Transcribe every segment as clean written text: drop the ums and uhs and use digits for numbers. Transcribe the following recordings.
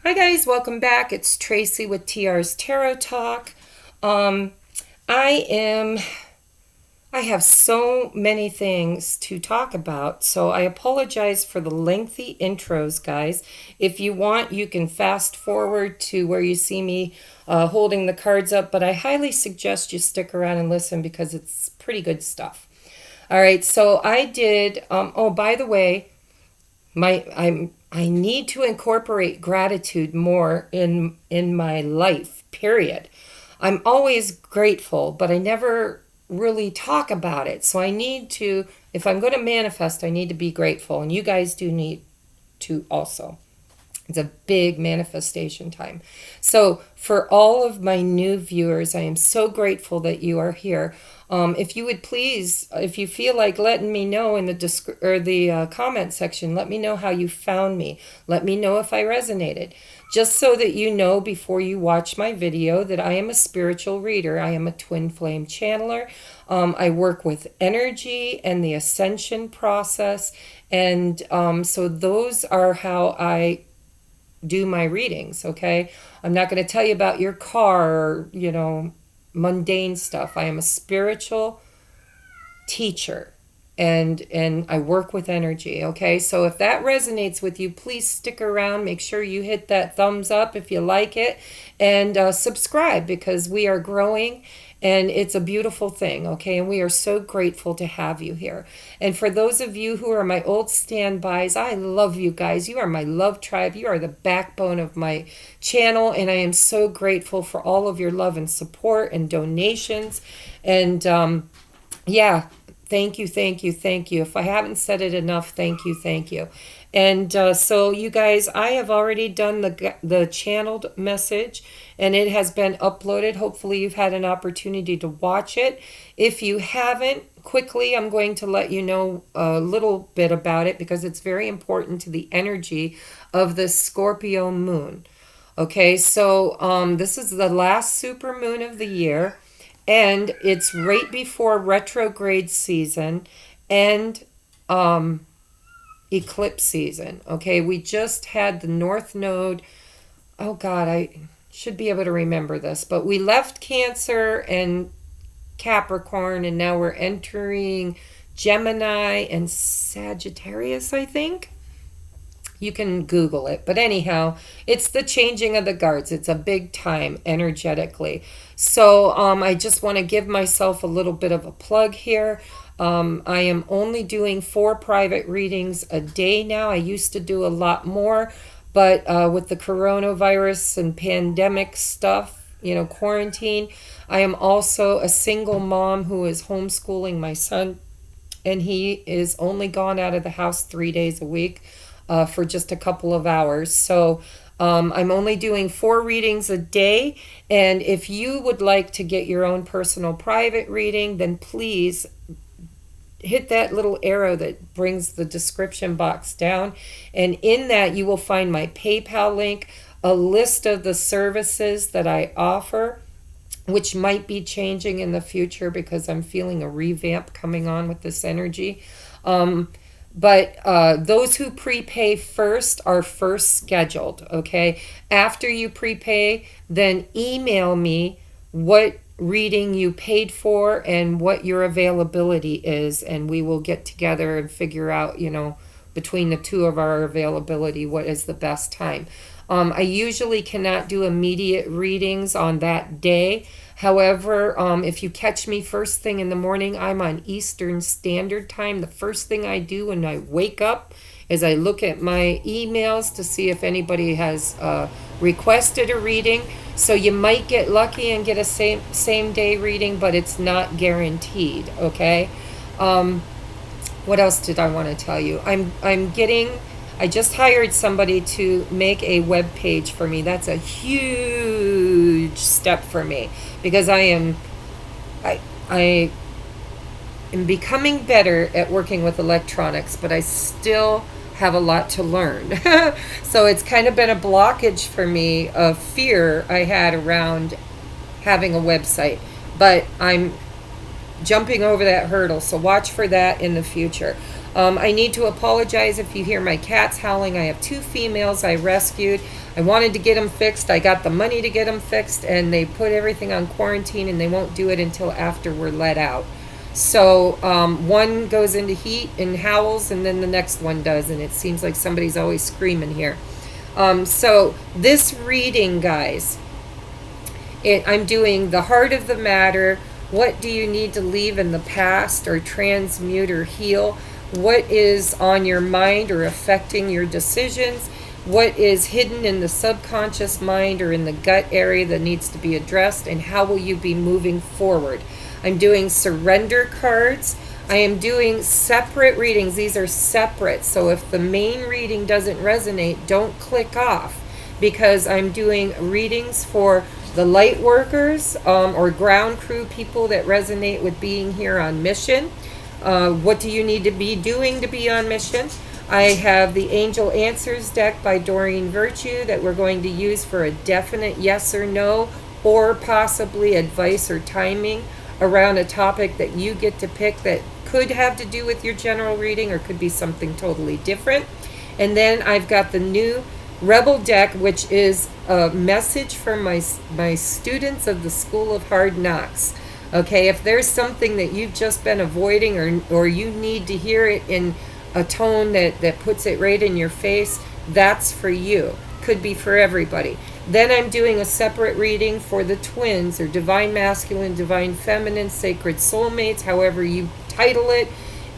Hi guys, welcome back. It's Tracy with TR's Tarot Talk. Um, I am I have so many things to talk about, so I apologize for the lengthy intros, guys. If you want, you can fast forward to where you see me holding the cards up, but I highly suggest you stick around and listen because it's pretty good stuff. All right, so I did. Oh, by the way, I need to incorporate gratitude more in my life, period. I'm always grateful, but I never really talk about it. So I need to, if I'm going to manifest, I need to be grateful, and you guys do need to also. It's a big manifestation time. So, for all of my new viewers, I am so grateful that you are here. If you would please, if you feel like letting me know in the comment section, let me know how you found me. Let me know if I resonated. Just so that you know before you watch my video that I am a spiritual reader. I am a twin flame channeler. I work with energy and the ascension process. And so those are how I do my readings, okay? I'm not going to tell you about your car or, mundane stuff. I am a spiritual teacher and I work with energy, okay? So if that resonates with you, please stick around. Make sure you hit that thumbs up if you like it and subscribe because we are growing and it's a beautiful thing, okay? And we are so grateful to have you here. And for those of you who are my old standbys, I love you guys. You are my love tribe. You are the backbone of my channel. And I am so grateful for all of your love and support and donations. And yeah, thank you, thank you, thank you. If I haven't said it enough, thank you, thank you. And so you guys, I have already done the channeled message and it has been uploaded. Hopefully you've had an opportunity to watch it. If you haven't, quickly, I'm going to let you know a little bit about it because it's very important to the energy of the Scorpio moon. Okay, so this is the last super moon of the year and it's right before retrograde season and eclipse season. Okay, we just had the North Node. Oh God, I should be able to remember this, but we left Cancer and Capricorn, and now we're entering Gemini and Sagittarius, I think. You can Google it. But anyhow, it's the changing of the guards. It's a big time energetically. So I just want to give myself a little bit of a plug here. I am only doing 4 private readings a day now. I used to do a lot more, but with the coronavirus and pandemic stuff, quarantine, I am also a single mom who is homeschooling my son, and he is only gone out of the house 3 days a week for just a couple of hours. So I'm only doing 4 readings a day, and if you would like to get your own personal private reading, then please hit that little arrow that brings the description box down, and in that you will find my PayPal link, a list of the services that I offer, which might be changing in the future because I'm feeling a revamp coming on with this energy. But those who prepay first are first scheduled, okay? After you prepay, then email me what reading you paid for and what your availability is, and we will get together and figure out, between the two of our availability, what is the best time. I usually cannot do immediate readings on that day. However, if you catch me first thing in the morning, I'm on Eastern Standard Time. The first thing I do when I wake up is I look at my emails to see if anybody has requested a reading. So you might get lucky and get a same day reading, but it's not guaranteed, okay? What else did I want to tell you? I just hired somebody to make a web page for me. That's a huge step for me because I am becoming better at working with electronics, but I still have a lot to learn. So it's kind of been a blockage for me of fear I had around having a website, but I'm jumping over that hurdle, so watch for that in the future. I need to apologize if you hear my cats howling. I have 2 females I rescued. I wanted to get them fixed. I got the money to get them fixed, and they put everything on quarantine, and they won't do it until after we're let out. So one goes into heat and howls, and then the next one does, and it seems like somebody's always screaming here. So this reading, guys, I'm doing the heart of the matter. What do you need to leave in the past or transmute or heal? What is on your mind or affecting your decisions? What is hidden in the subconscious mind or in the gut area that needs to be addressed? And how will you be moving forward? I'm doing surrender cards. I am doing separate readings. These are separate. So if the main reading doesn't resonate, don't click off, because I'm doing readings for the light workers or ground crew people that resonate with being here on mission. What do you need to be doing to be on mission? I have the Angel Answers deck by Doreen Virtue that we're going to use for a definite yes or no, or possibly advice or timing around a topic that you get to pick that could have to do with your general reading or could be something totally different. And then I've got the new Rebel deck, which is a message from my students of the School of Hard Knocks. Okay, if there's something that you've just been avoiding, or you need to hear it in a tone that puts it right in your face, that's for you. Could be for everybody. Then I'm doing a separate reading for the twins, or divine masculine, divine feminine, sacred soulmates, however you title it,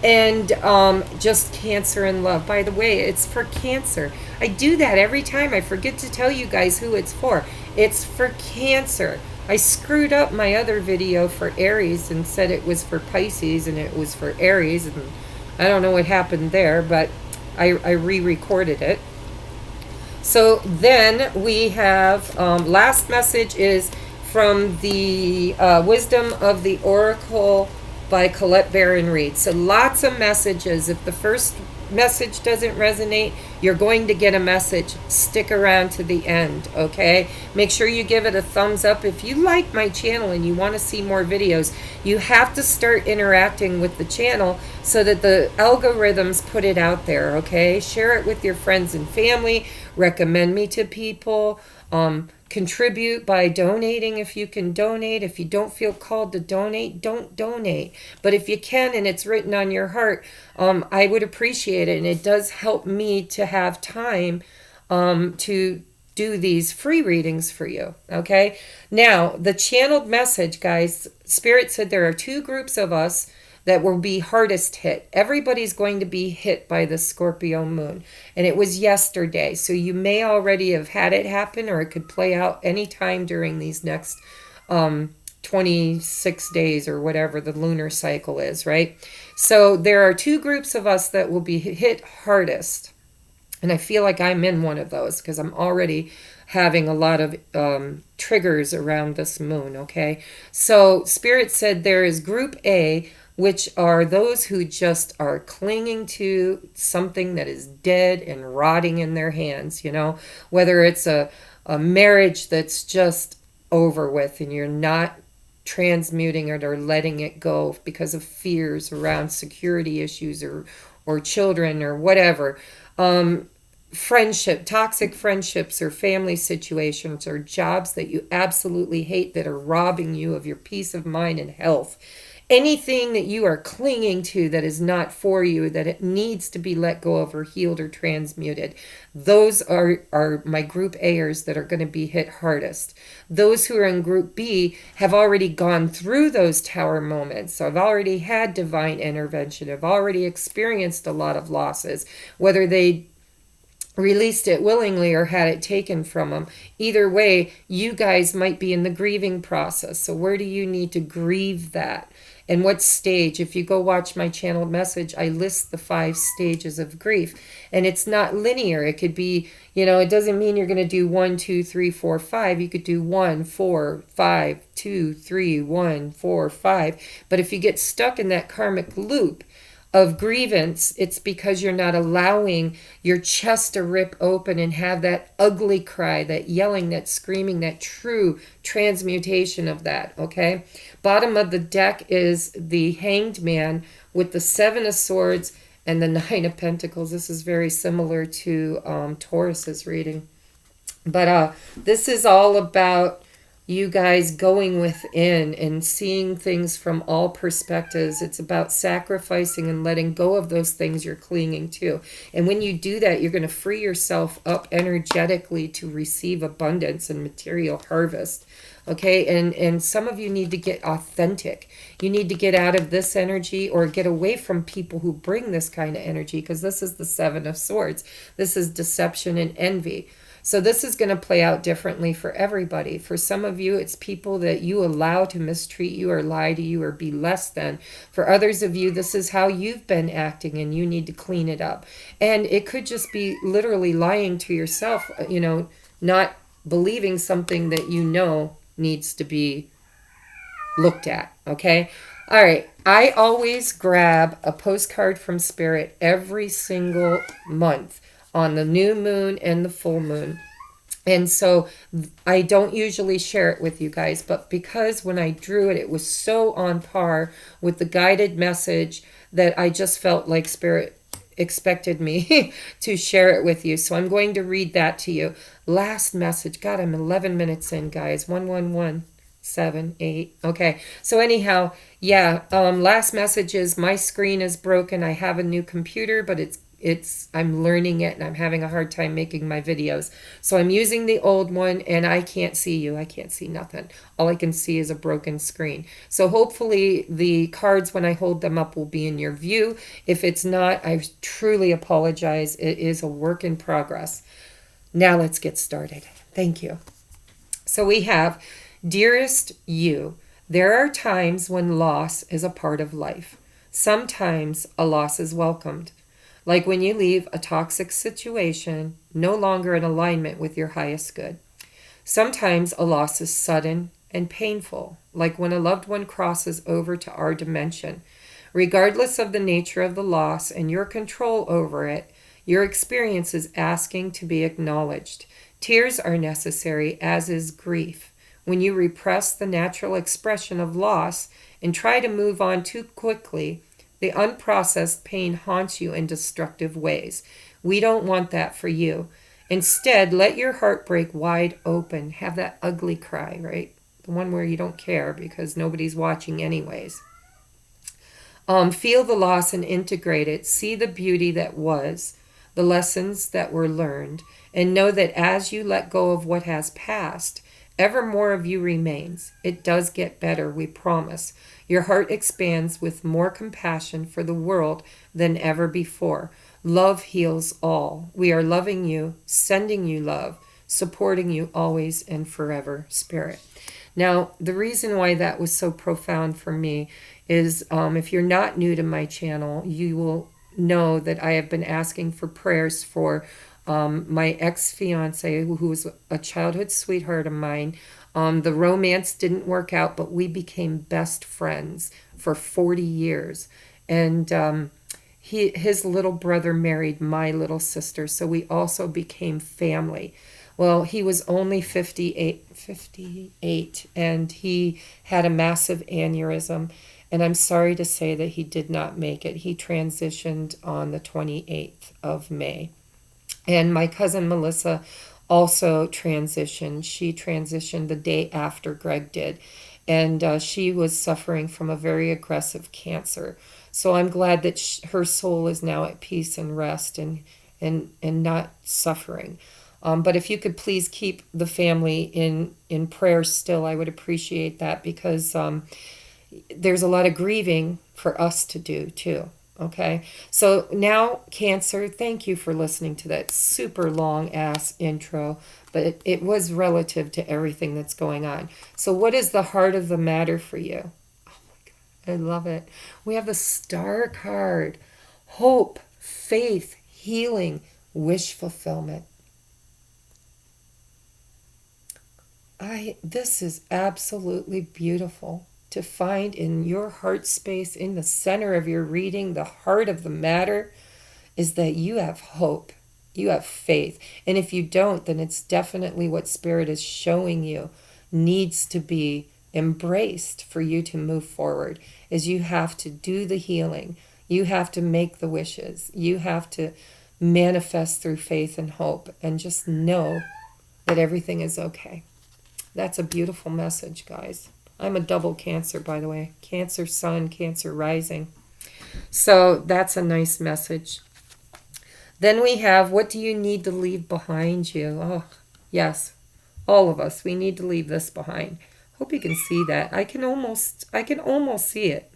and just Cancer and love. By the way, it's for Cancer. I do that every time. I forget to tell you guys who it's for. It's for Cancer. I screwed up my other video for Aries and said it was for Pisces, and it was for Aries, and I don't know what happened there, but I re-recorded it. So then we have, last message is from the Wisdom of the Oracle by Colette Baron Reed. So lots of messages. If the first message doesn't resonate, you're going to get a message. Stick around to the end, okay? Make sure you give it a thumbs up. If you like my channel and you want to see more videos, you have to start interacting with the channel so that the algorithms put it out there, okay? Share it with your friends and family. Recommend me to people. Contribute by donating if you can donate. If you don't feel called to donate, don't donate. But if you can and it's written on your heart, I would appreciate it. And it does help me to have time to do these free readings for you. Okay? Now, the channeled message, guys, Spirit said there are 2 groups of us that will be hardest hit. Everybody's going to be hit by the Scorpio moon. And it was yesterday. So you may already have had it happen, or it could play out anytime during these next 26 days or whatever the lunar cycle is, right? So there are 2 groups of us that will be hit hardest. And I feel like I'm in one of those because I'm already having a lot of triggers around this moon, okay? So Spirit said there is group A, which are those who just are clinging to something that is dead and rotting in their hands, you know, whether it's a marriage that's just over with and you're not transmuting it or letting it go because of fears around security issues or children or whatever. Friendship, toxic friendships or family situations or jobs that you absolutely hate that are robbing you of your peace of mind and health. Anything that you are clinging to that is not for you, that it needs to be let go of or healed or transmuted. Those are my group A'ers that are going to be hit hardest. Those who are in group B have already gone through those tower moments. So I've already had divine intervention. I've already experienced a lot of losses, whether they released it willingly or had it taken from them. Either way, you guys might be in the grieving process. So where do you need to grieve that? And what stage? If you go watch my channeled message, I list the 5 stages of grief. And it's not linear. It could be, you know, it doesn't mean you're going to do 1, 2, 3, 4, 5. You could do 1, 4, 5, 2, 3, 1, 4, 5. But if you get stuck in that karmic loop of grievance, it's because you're not allowing your chest to rip open and have that ugly cry, that yelling, that screaming, that true transmutation of that, okay? Bottom of the deck is the Hanged Man with the 7 of Swords and the Nine of Pentacles. This is very similar to Taurus's reading. But this is all about you guys going within and seeing things from all perspectives. It's about sacrificing and letting go of those things you're clinging to. And when you do that, you're going to free yourself up energetically to receive abundance and material harvest. Okay, and some of you need to get authentic. You need to get out of this energy or get away from people who bring this kind of energy, because this is the Seven of Swords. This is deception and envy. So this is going to play out differently for everybody. For some of you, it's people that you allow to mistreat you or lie to you or be less than. For others of you, this is how you've been acting and you need to clean it up. And it could just be literally lying to yourself, you know, not believing something that you know needs to be looked at. Okay? All right. I always grab a postcard from Spirit every single month on the new moon and the full moon. And so I don't usually share it with you guys, but because when I drew it, it was so on par with the guided message that I just felt like Spirit expected me to share it with you. So I'm going to read that to you. Last message. God, I'm 11 minutes in, guys. 11178. Okay. So anyhow, yeah, last message is my screen is broken. I have a new computer, but I'm learning it and I'm having a hard time making my videos. So I'm using the old one and I can't see you. I can't see nothing. All I can see is a broken screen. So hopefully the cards, when I hold them up, will be in your view. If it's not, I truly apologize. It is a work in progress. Now let's get started. Thank you. So we have, dearest you, there are times when loss is a part of life. Sometimes a loss is welcomed. Like when you leave a toxic situation, no longer in alignment with your highest good. Sometimes a loss is sudden and painful, like when a loved one crosses over to our dimension. Regardless of the nature of the loss and your control over it, your experience is asking to be acknowledged. Tears are necessary, as is grief. When you repress the natural expression of loss and try to move on too quickly, the unprocessed pain haunts you in destructive ways. We don't want that for you. Instead, let your heart break wide open. Have that ugly cry, right? The one where you don't care because nobody's watching anyways. Feel the loss and integrate it. See the beauty that was, the lessons that were learned, and know that as you let go of what has passed, ever more of you remains. It does get better, we promise. Your heart expands with more compassion for the world than ever before. Love heals all. We are loving you, sending you love, supporting you always and forever, Spirit. Now, the reason why that was so profound for me is if you're not new to my channel, you will know that I have been asking for prayers for my ex-fiance, who was a childhood sweetheart of mine. The romance didn't work out, but we became best friends for 40 years. And his little brother married my little sister, so we also became family. Well, he was only 58, and he had a massive aneurysm. And I'm sorry to say that he did not make it. He transitioned on the 28th of May. And my cousin Melissa also transitioned. She transitioned the day after Greg did. And she was suffering from a very aggressive cancer. So I'm glad that her soul is now at peace and rest and not suffering. But if you could please keep the family in prayer still, I would appreciate that, because there's a lot of grieving for us to do too. Okay, so now Cancer, thank you for listening to that super long ass intro, but it was relative to everything that's going on. So what is the heart of the matter for you? Oh my God, I love it. We have the Star card. Hope, faith, healing, wish fulfillment. This is absolutely beautiful. To find in your heart space, in the center of your reading, the heart of the matter is that you have hope, you have faith. And if you don't, then it's definitely what Spirit is showing you needs to be embraced for you to move forward, is you have to do the healing. You have to make the wishes. You have to manifest through faith and hope, and just know that everything is okay. That's a beautiful message, guys. I'm a double Cancer, by the way. Cancer sun, Cancer rising. So that's a nice message. Then we have, what do you need to leave behind you? Oh, yes, all of us. We need to leave this behind. Hope you can see that. I can almost see it.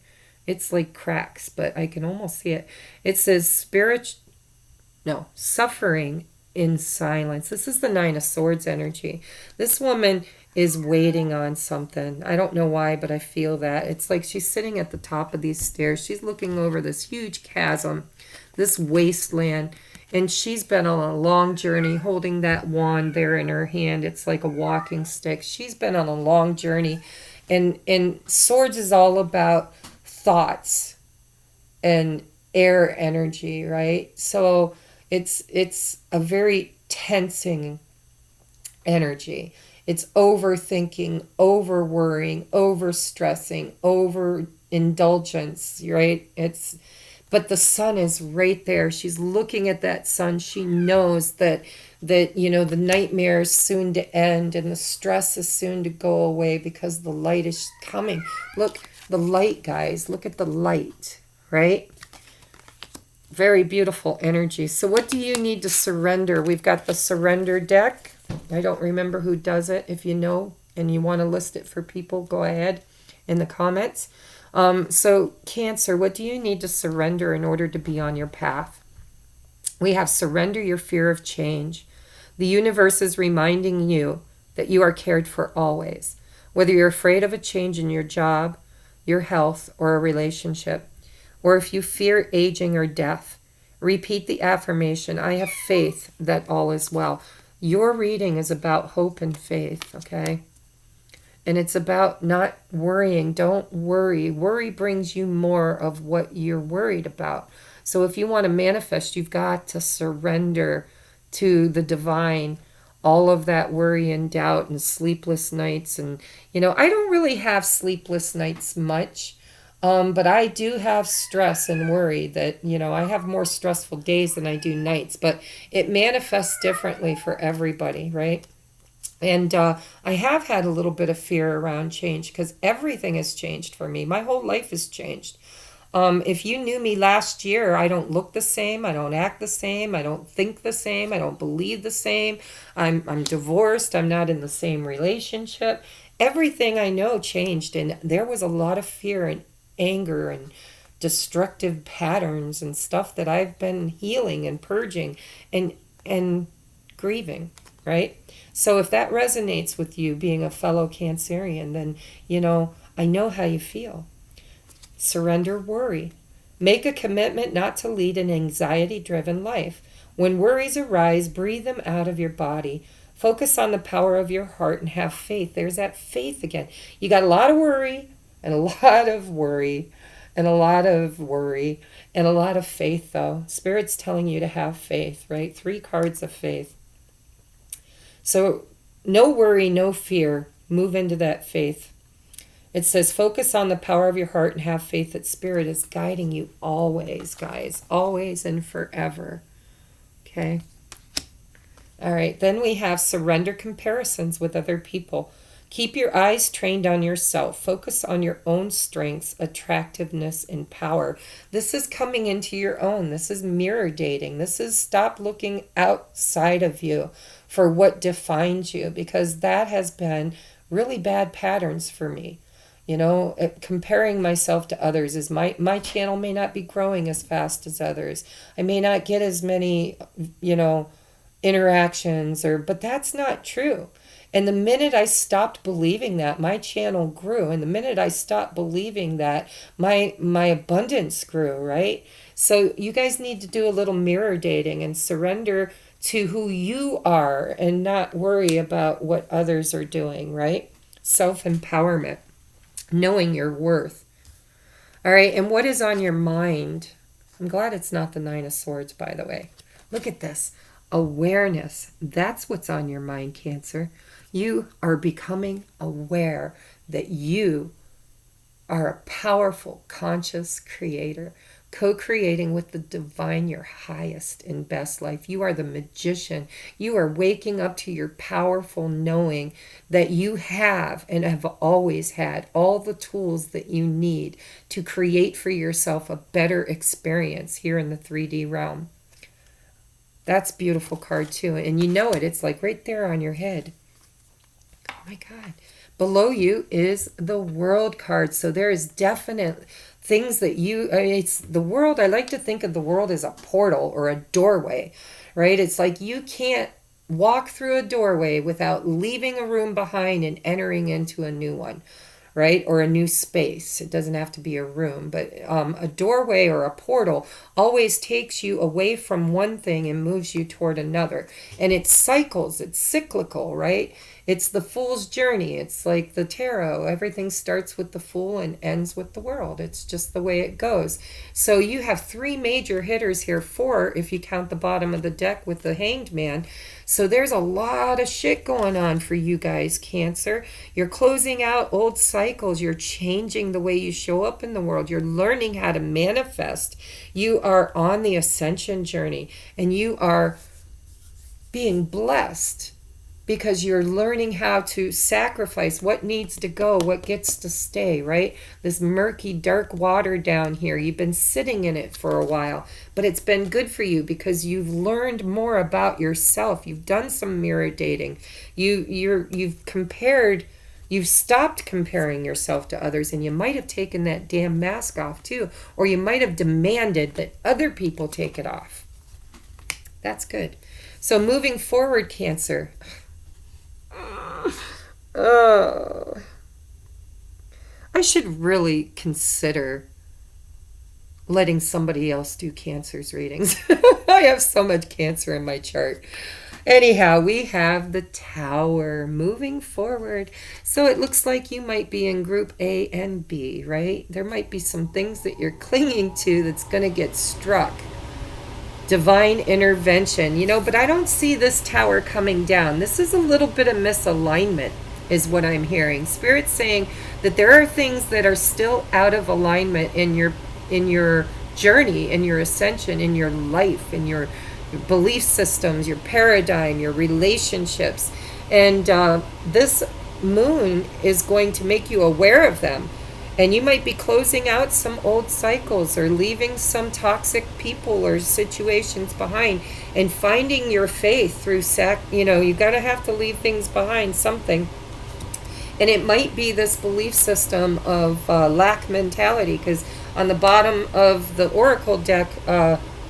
It's like cracks, but I can almost see it. It says suffering in silence. This is the Nine of Swords energy. This woman is waiting on something. I don't know why, but I feel that. It's like she's sitting at the top of these stairs. She's looking over this huge chasm, this wasteland, and she's been on a long journey holding that wand there in her hand. It's like a walking stick. She's been on a long journey, and swords is all about thoughts and air energy, right? So it's a very tensing energy. It's overthinking, over worrying, over stressing, over indulgence, right? But the sun is right there. She's looking at that sun. She knows that the nightmare is soon to end and the stress is soon to go away because the light is coming. Look, the light, guys. Look at the light, right? Very beautiful energy. So what do you need to surrender? We've got the surrender deck. I don't remember who does it. If you know and you want to list it for people, go ahead in the comments. So Cancer, what do you need to surrender in order to be on your path? We have surrender your fear of change. The universe is reminding you that you are cared for always. Whether you're afraid of a change in your job, your health, or a relationship, or if you fear aging or death, repeat the affirmation, I have faith that all is well. Your reading is about hope and faith, okay? And it's about not worrying. Don't worry. Worry brings you more of what you're worried about. So if you want to manifest, you've got to surrender to the divine all of that worry and doubt and sleepless nights. And, I don't really have sleepless nights much. But I do have stress and worry that, I have more stressful days than I do nights, but it manifests differently for everybody, right? And I have had a little bit of fear around change because everything has changed for me. My whole life has changed. If you knew me last year, I don't look the same. I don't act the same. I don't think the same. I don't believe the same. I'm divorced. I'm not in the same relationship. Everything I know changed, and there was a lot of fear and anger and destructive patterns and stuff that I've been healing and purging and grieving, right? So if that resonates with you being a fellow Cancerian, then I know how you feel. Surrender worry. Make a commitment not to lead an anxiety-driven life. When worries arise, breathe them out of your body. Focus on the power of your heart and have faith. There's that faith again. You got a lot of worry, and a lot of worry, and a lot of worry, and a lot of faith, though. Spirit's telling you to have faith, right? 3 cards of faith. So no worry, no fear. Move into that faith. It says, focus on the power of your heart and have faith that Spirit is guiding you always, guys. Always and forever. Okay? All right. Then we have surrender comparisons with other people. Keep your eyes trained on yourself. Focus on your own strengths, attractiveness, and power. This is coming into your own. This is mirror dating. This is stop looking outside of you for what defines you, because that has been really bad patterns for me. Comparing myself to others is my channel may not be growing as fast as others. I may not get as many, interactions but that's not true. And the minute I stopped believing that, my channel grew. And the minute I stopped believing that, my abundance grew, right? So you guys need to do a little mirror dating and surrender to who you are and not worry about what others are doing, right? Self-empowerment, knowing your worth. All right, and what is on your mind? I'm glad it's not the 9 of Swords, by the way. Look at this. Awareness. That's what's on your mind, Cancer. You are becoming aware that you are a powerful, conscious creator co-creating with the divine, your highest and best life. You are the magician. You are waking up to your powerful knowing that you have and have always had all the tools that you need to create for yourself a better experience here in the 3D realm. That's a beautiful card too. And you know it. It's like right there on your head. Oh my God. Below you is the World card. So there is definite things that it's the world. I like to think of the world as a portal or a doorway, right? It's like you can't walk through a doorway without leaving a room behind and entering into a new one, right? Or a new space. It doesn't have to be a room, but a doorway or a portal always takes you away from one thing and moves you toward another. And it cycles, it's cyclical, right? It's the fool's journey. It's like the tarot. Everything starts with the fool and ends with the world. It's just the way it goes. So you have 3 major hitters here, 4 if you count the bottom of the deck with the Hanged Man. So there's a lot of shit going on for you guys, Cancer. You're closing out old cycles. You're changing the way you show up in the world. You're learning how to manifest. You are on the ascension journey, and you are being blessed because you're learning how to sacrifice what needs to go, what gets to stay, right? This murky, dark water down here, you've been sitting in it for a while, but it's been good for you because you've learned more about yourself. You've done some mirror dating. You've stopped comparing yourself to others, and you might have taken that damn mask off too, or you might have demanded that other people take it off. That's good. So moving forward, Cancer. I should really consider letting somebody else do Cancer's readings. I have so much Cancer in my chart. Anyhow, we have the Tower moving forward. So it looks like you might be in group A and B, right? There might be some things that you're clinging to that's going to get struck. Divine intervention, but I don't see this Tower coming down. This is a little bit of misalignment is what I'm hearing. Spirit's saying that there are things that are still out of alignment in your journey, in your ascension, in your life, in your belief systems, your paradigm, your relationships. And this moon is going to make you aware of them. And you might be closing out some old cycles or leaving some toxic people or situations behind and finding your faith through you gotta have to leave things behind, something. And it might be this belief system of lack mentality, because on the bottom of the Oracle deck,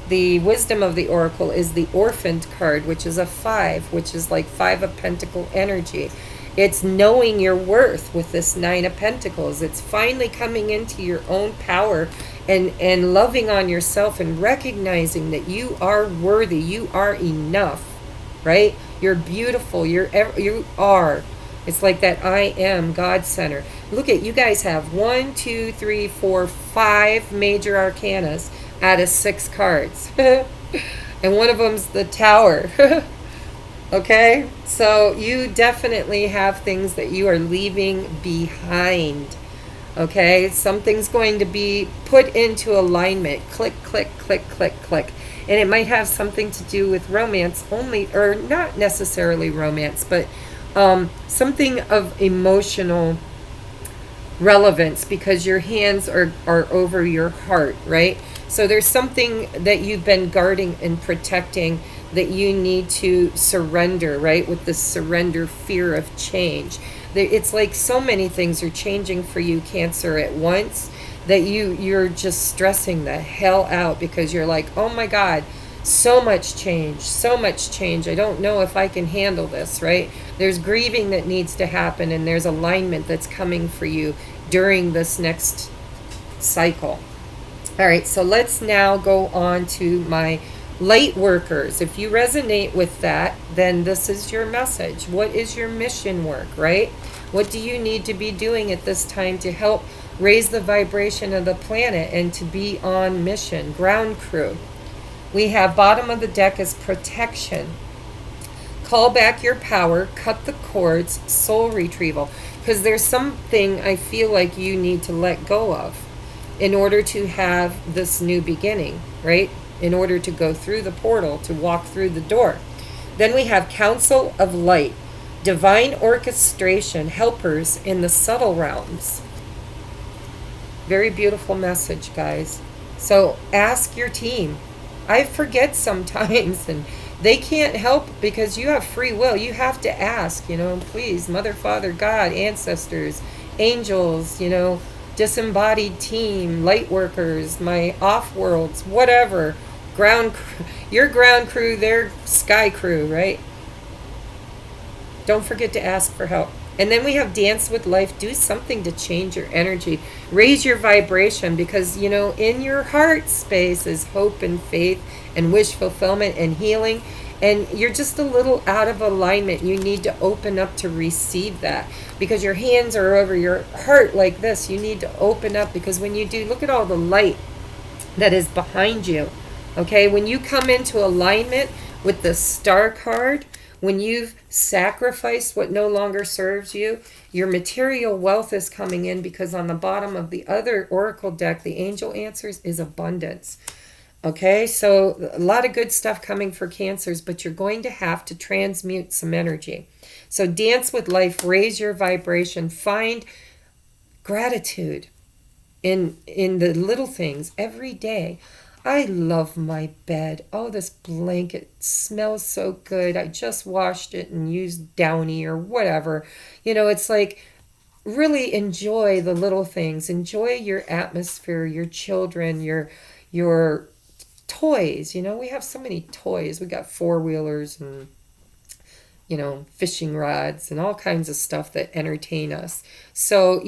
the wisdom of the Oracle is the Orphaned card, which is a 5, which is like 5 of Pentacle energy. It's knowing your worth with this 9 of Pentacles. It's finally coming into your own power and loving on yourself and recognizing that you are worthy. You are enough, right? You're beautiful. You are. It's like that I am God center. Look at, you guys have 1, 2, 3, 4, 5 major arcanas out of 6 cards. And one of them's the Tower. Okay, so you definitely have things that you are leaving behind. Okay, something's going to be put into alignment. Click, click, click, click, click. And it might have something to do with romance only, or not necessarily romance, but something of emotional relevance, because your hands are over your heart, right? So there's something that you've been guarding and protecting that you need to surrender, right? With the surrender fear of change. It's like so many things are changing for you, Cancer, at once, that you're just stressing the hell out because you're like, oh my God, so much change, so much change. I don't know if I can handle this, right? There's grieving that needs to happen, and there's alignment that's coming for you during this next cycle. All right, so let's now go on to my light workers. If you resonate with that, then this is your message. What is your mission work, right? What do you need to be doing at this time to help raise the vibration of the planet and to be on mission? Ground crew. We have bottom of the deck is protection. Call back your power, cut the cords, soul retrieval. Because there's something I feel like you need to let go of. in order to have this new beginning, right? In order to go through the portal, to walk through the door. Then we have Council of Light, divine orchestration, helpers in the subtle realms. Very beautiful message, guys. So ask your team. I forget sometimes, and they can't help because you have free will. You have to ask, please, Mother, Father, God, ancestors, angels, disembodied team, light workers, my off-worlds, whatever, your ground crew, their sky crew, right? Don't forget to ask for help. And then we have Dance with Life. Do something to change your energy. Raise your vibration because, in your heart space is hope and faith and wish fulfillment and healing. And you're just a little out of alignment. You need to open up to receive that because your hands are over your heart like this. You need to open up because when you do, look at all the light that is behind you. Okay, when you come into alignment with the Star card, when you've sacrificed what no longer serves you, your material wealth is coming in because on the bottom of the other oracle deck, the angel answers is abundance. Okay, so a lot of good stuff coming for Cancers, but you're going to have to transmute some energy. So dance with life, raise your vibration, find gratitude in the little things every day. I love my bed. Oh, this blanket smells so good. I just washed it and used Downy or whatever. It's like really enjoy the little things. Enjoy your atmosphere, your children, your toys. We have so many toys. We got four-wheelers and fishing rods and all kinds of stuff that entertain us. So,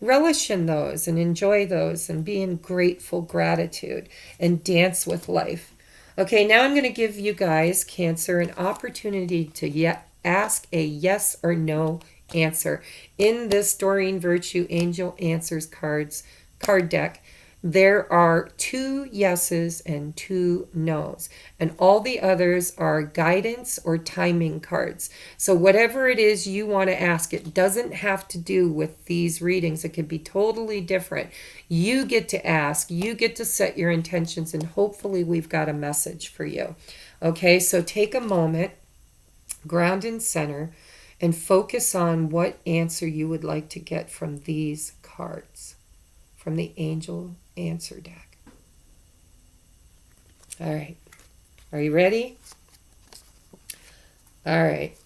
relish in those and enjoy those and be in grateful gratitude and dance with life. Okay, now I'm going to give you guys, Cancer, an opportunity to ask a yes or no answer. In this Doreen Virtue Angel Answers card deck, there are 2 yeses and 2 nos, and all the others are guidance or timing cards. So whatever it is you want to ask, it doesn't have to do with these readings. It could be totally different. You get to ask, you get to set your intentions, and hopefully we've got a message for you. Okay, so take a moment, ground and center, and focus on what answer you would like to get from these cards, from the Angel Answer deck. All right. Are you ready? All right.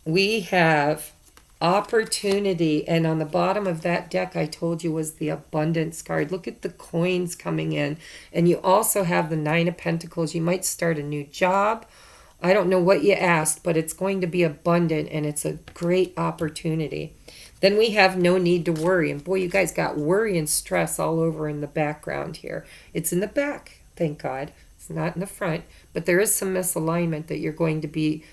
We have opportunity, and on the bottom of that deck I told you was the abundance card. Look at the coins coming in, and you also have the 9 of Pentacles. You might start a new job. I don't know what you asked, but it's going to be abundant, and it's a great opportunity. Then we have no need to worry. And boy, you guys got worry and stress all over in the background here. It's in the back, thank God. It's not in the front. But there is some misalignment that you're going to be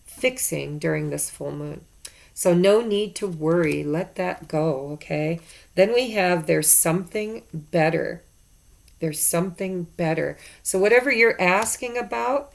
fixing during this full moon. So no need to worry. Let that go, okay? Then we have there's something better. There's something better. So whatever you're asking about,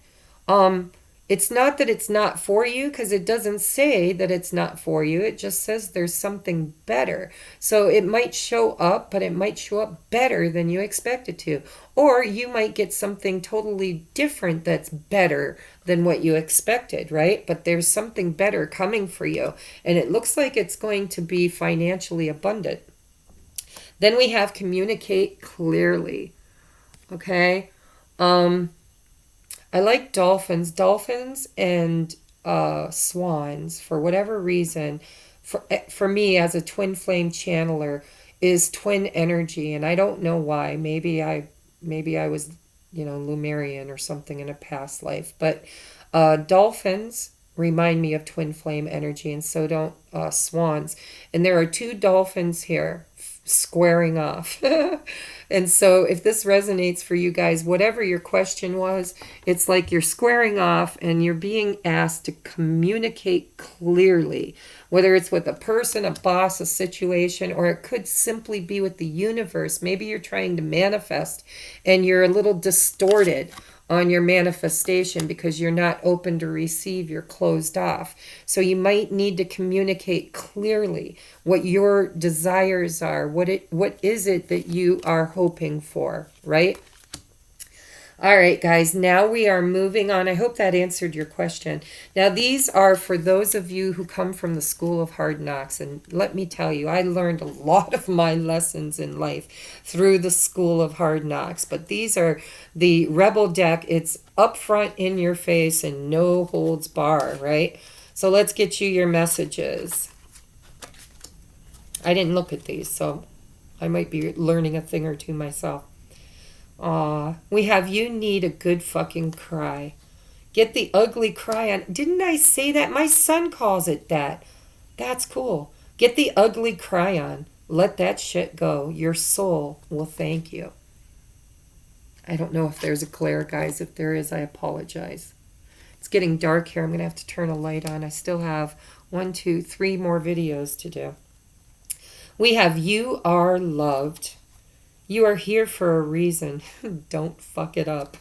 it's not that it's not for you, because it doesn't say that it's not for you. It just says there's something better. So it might show up, but it might show up better than you expect it to. Or you might get something totally different that's better than what you expected, right? But there's something better coming for you. And it looks like it's going to be financially abundant. Then we have communicate clearly. Okay? I like dolphins. Dolphins and swans, for whatever reason, for me as a twin flame channeler, is twin energy, and I don't know why. Maybe I was, Lemurian or something in a past life. But dolphins remind me of twin flame energy, and so don't swans. And there are 2 dolphins here squaring off. And so if this resonates for you guys, whatever your question was, it's like you're squaring off and you're being asked to communicate clearly, whether it's with a person, a boss, a situation, or it could simply be with the universe. Maybe you're trying to manifest and you're a little distorted on your manifestation because you're not open to receive, you're closed off. So you might need to communicate clearly what your desires are, what is it that you are hoping for, right? All right, guys, now we are moving on. I hope that answered your question. Now, these are for those of you who come from the School of Hard Knocks. And let me tell you, I learned a lot of my lessons in life through the School of Hard Knocks. But these are the Rebel deck. It's up front in your face and no holds bar, right? So let's get you your messages. I didn't look at these, so I might be learning a thing or two myself. We have you need a good fucking cry. Get the ugly cry on. Didn't I say that? My son calls it that. That's cool. Get the ugly cry on. Let that shit go. Your soul will thank you. I don't know if there's a glare, guys. If there is, I apologize. It's getting dark here. I'm going to have to turn a light on. I still have 1, 2, 3 more videos to do. We have you are loved. You are here for a reason. Don't fuck it up.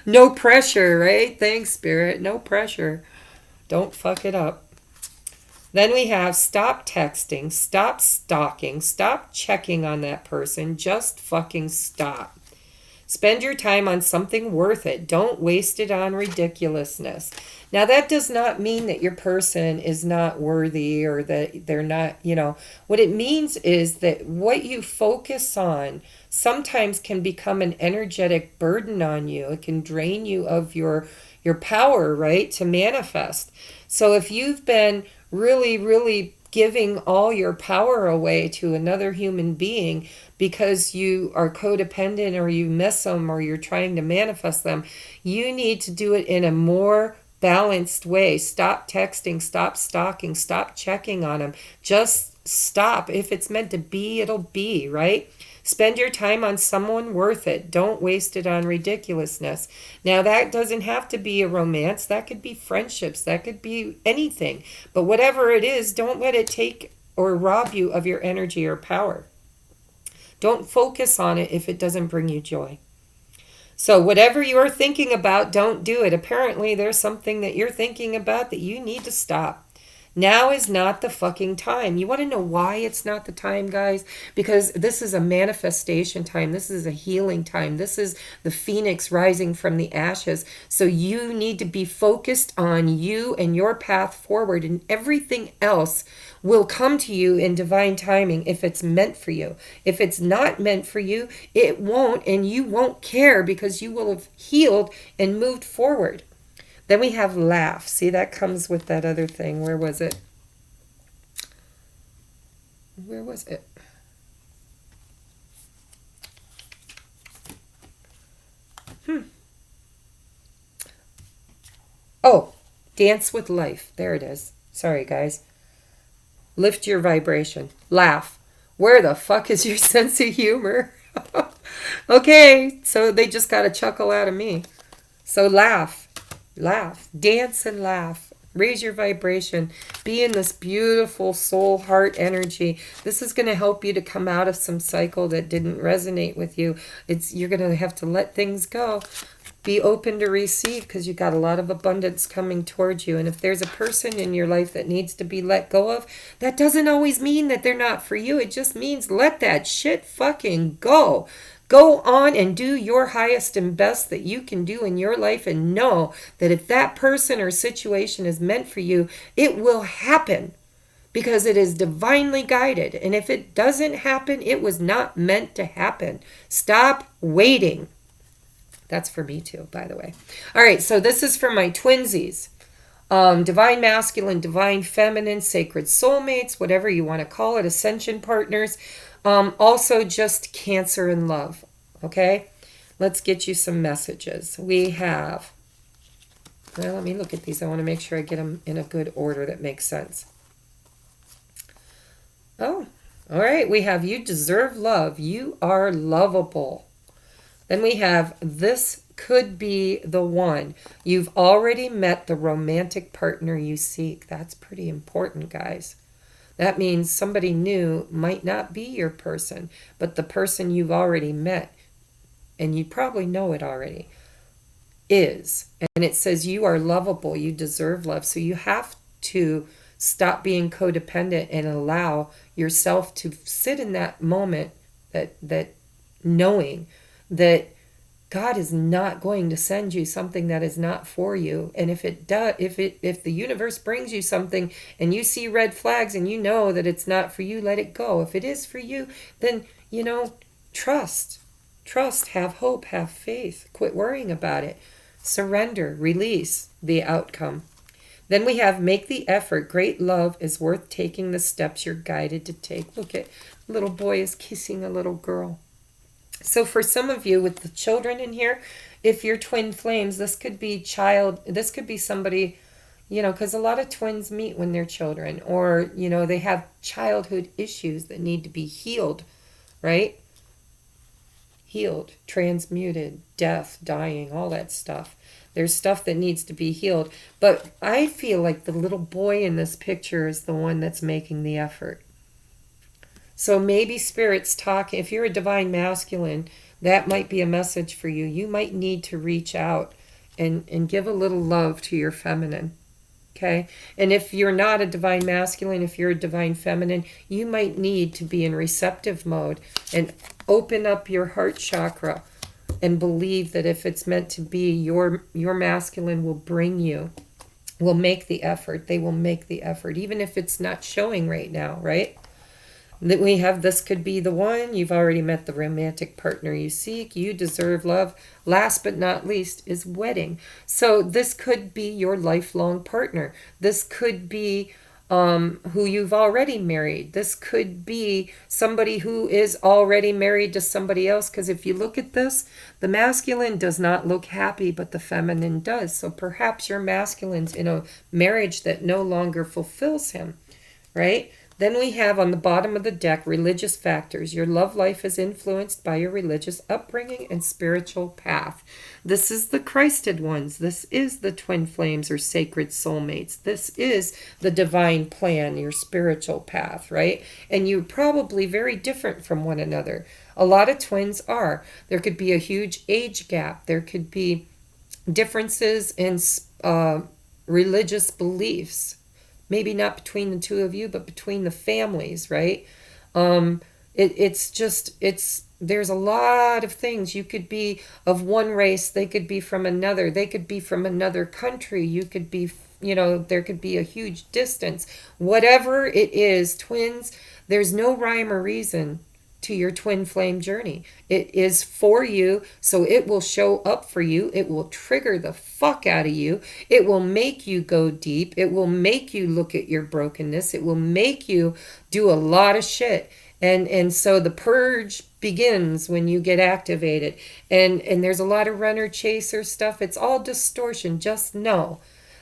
No pressure, right? Thanks, Spirit. No pressure. Don't fuck it up. Then we have stop texting, stop stalking, stop checking on that person. Just fucking stop. Spend your time on something worth it. Don't waste it on ridiculousness. Now, that does not mean that your person is not worthy or that they're not, what it means is that what you focus on sometimes can become an energetic burden on you. It can drain you of your power, right, to manifest. So if you've been really, really giving all your power away to another human being because you are codependent or you miss them or you're trying to manifest them, you need to do it in a more balanced way. Stop texting, stop stalking, stop checking on them. Just stop. If it's meant to be, it'll be, right? Spend your time on someone worth it. Don't waste it on ridiculousness. Now, that doesn't have to be a romance. That could be friendships. That could be anything. But whatever it is, don't let it take or rob you of your energy or power. Don't focus on it if it doesn't bring you joy. So whatever you're thinking about, don't do it. Apparently, there's something that you're thinking about that you need to stop. Now is not the fucking time. You want to know why it's not the time, guys? Because this is a manifestation time. This is a healing time. This is the phoenix rising from the ashes. So you need to be focused on you and your path forward, and everything else will come to you in divine timing if it's meant for you. If it's not meant for you, it won't, and you won't care because you will have healed and moved forward. Then we have laugh. See, that comes with that other thing. Where was it? Where was it? Oh, dance with life. There it is. Sorry, guys. Lift your vibration. Laugh. Where the fuck is your sense of humor? Okay, so they just got a chuckle out of me. So laugh. Laugh. Dance and laugh. Raise your vibration. Be in this beautiful soul heart energy. This is going to help you to come out of some cycle that didn't resonate with you. You're going to have to let things go. Be open to receive because you got a lot of abundance coming towards you. And if there's a person in your life that needs to be let go of, that doesn't always mean that they're not for you. It just means let that shit fucking go. Go on and do your highest and best that you can do in your life, and know that if that person or situation is meant for you, it will happen because it is divinely guided. And if it doesn't happen, it was not meant to happen. Stop waiting. That's for me too, by the way. All right, so this is for my twinsies. Divine masculine, divine feminine, sacred soulmates, whatever you want to call it, ascension partners. Also just Cancer and love. Okay, let's get you some messages. We have, well, let me look at these. I want to make sure I get them in a good order that makes sense. Oh, all right. We have you deserve love. You are lovable. Then we have this could be the one. You've already met the romantic partner you seek. That's pretty important, guys. That means somebody new might not be your person, but the person you've already met and you probably know it already, is. And it says you are lovable, you deserve love. So you have to stop being codependent and allow yourself to sit in that moment, that knowing that God is not going to send you something that is not for you. And if it does, if the universe brings you something and you see red flags and you know that it's not for you, let it go. If it is for you, then, trust, have hope, have faith. Quit worrying about it. Surrender, release the outcome. Then we have make the effort. Great love is worth taking the steps you're guided to take. Look at little boy is kissing a little girl. So for some of you with the children in here, if you're twin flames, this could be somebody, because a lot of twins meet when they're children, or, they have childhood issues that need to be healed, right? Healed, transmuted, death, dying, all that stuff. There's stuff that needs to be healed. But I feel like the little boy in this picture is the one that's making the effort. So maybe Spirit's talking. If you're a divine masculine, that might be a message for you. You might need to reach out and give a little love to your feminine. Okay? And if you're not a divine masculine, if you're a divine feminine, you might need to be in receptive mode and open up your heart chakra and believe that if it's meant to be, your masculine will make the effort. They will make the effort, even if it's not showing right now, right? That we have, this could be the one. You've already met the romantic partner you seek. You deserve love. Last but not least is wedding. So this could be your lifelong partner. This could be who you've already married. This could be somebody who is already married to somebody else. Because if you look at this, the masculine does not look happy, but the feminine does. So perhaps your masculine's in a marriage that no longer fulfills him, right? Then we have on the bottom of the deck, religious factors. Your love life is influenced by your religious upbringing and spiritual path. This is the Christed ones. This is the twin flames or sacred soulmates. This is the divine plan, your spiritual path, right? And you're probably very different from one another. A lot of twins are. There could be a huge age gap. There could be differences in religious beliefs. Maybe not between the two of you, but between the families, right? There's a lot of things. You could be of one race, they could be from another. They could be from another country. You could be, there could be a huge distance. Whatever it is, twins, there's no rhyme or reason to your twin flame journey. It is for you, so it will show up for you. It will trigger the fuck out of you. It will make you go deep. It will make you look at your brokenness. It will make you do a lot of shit. And so the purge begins when you get activated. And there's a lot of runner chaser stuff. It's all distortion. Just know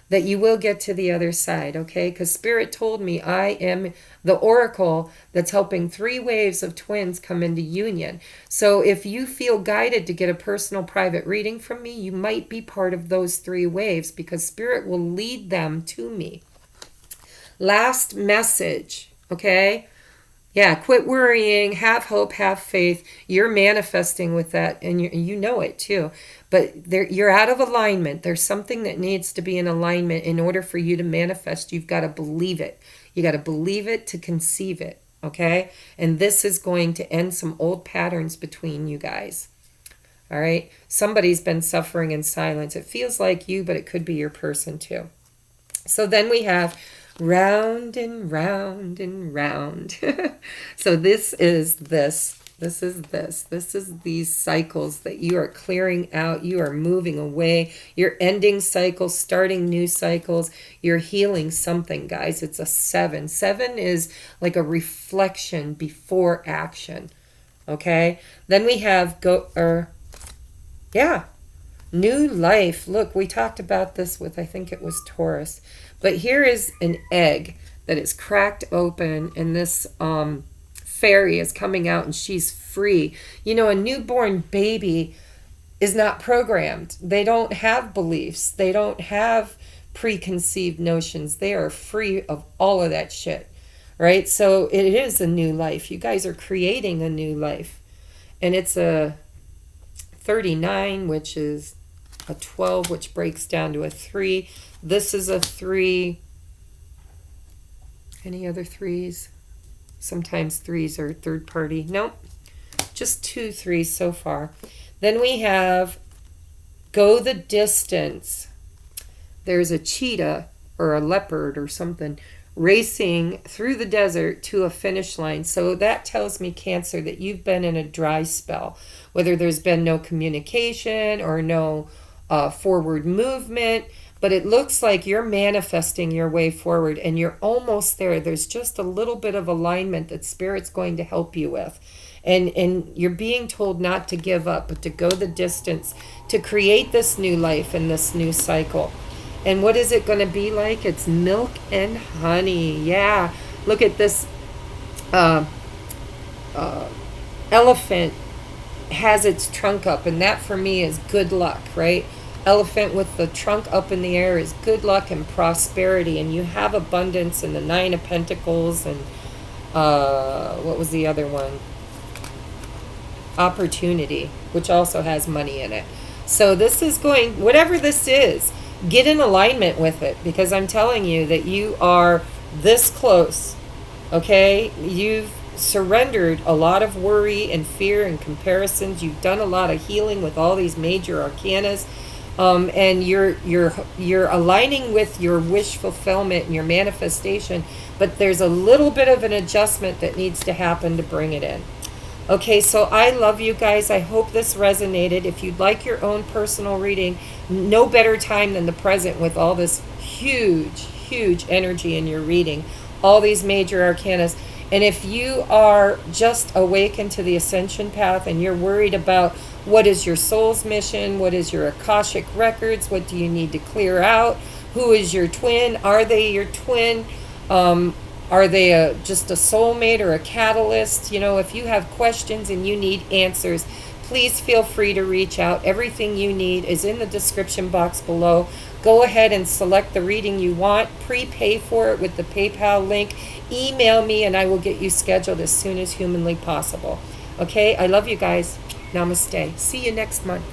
that you will get to the other side, okay? Because Spirit told me I am the oracle that's helping 3 waves of twins come into union. So if you feel guided to get a personal private reading from me, you might be part of those 3 waves because Spirit will lead them to me. Last message, okay? Yeah, quit worrying, have hope, have faith. You're manifesting with that, and you know it too. But you're out of alignment. There's something that needs to be in alignment in order for you to manifest. You've got to believe it. You got to believe it to conceive it, okay? And this is going to end some old patterns between you guys, all right? Somebody's been suffering in silence. It feels like you, but it could be your person too. So then we have round and round and round. So this is these cycles that you are clearing out. You are moving away. You're ending cycles, starting new cycles. You're healing something, guys. It's a 7. 7 is like a reflection before action. Okay? Then we have new life. Look, we talked about this with, I think it was Taurus. But here is an egg that is cracked open, and this fairy is coming out, and she's free. A newborn baby is not programmed. They don't have beliefs. They don't have preconceived notions. They are free of all of that shit, right? So it is a new life. You guys are creating a new life, and it's a 39, which is a 12, which breaks down to a 3. This is a 3. Any other 3s? Sometimes 3s are third party. Nope. Just 2 3s so far. Then we have go the distance. There's a cheetah or a leopard or something racing through the desert to a finish line. So that tells me, Cancer, that you've been in a dry spell, whether there's been no communication or no forward movement, but it looks like you're manifesting your way forward and you're almost there. There's just a little bit of alignment that Spirit's going to help you with. And you're being told not to give up, but to go the distance, to create this new life and this new cycle. And what is it going to be like? It's milk and honey. Yeah. Look at this elephant has its trunk up, and that for me is good luck, right? Elephant with the trunk up in the air is good luck and prosperity, and you have abundance in the 9 of Pentacles, and what was the other one? Opportunity, which also has money in it. So this is going, whatever this is, get in alignment with it, because I'm telling you that you are this close, okay? You've surrendered a lot of worry and fear and comparisons. You've done a lot of healing with all these major arcanas, and you're aligning with your wish fulfillment and your manifestation, but there's a little bit of an adjustment that needs to happen to bring it in. Okay, so I love you guys. I hope this resonated. If you'd like your own personal reading, no better time than the present with all this huge, huge energy in your reading, all these major arcanas. And if you are just awakened to the ascension path and you're worried about what is your soul's mission, what is your Akashic records, what do you need to clear out, who is your twin, are they your twin, are they just a soulmate or a catalyst? You know, if you have questions and you need answers, please feel free to reach out. Everything you need is in the description box below. Go ahead and select the reading you want. Prepay for it with the PayPal link. Email me and I will get you scheduled as soon as humanly possible. Okay, I love you guys. Namaste. See you next month.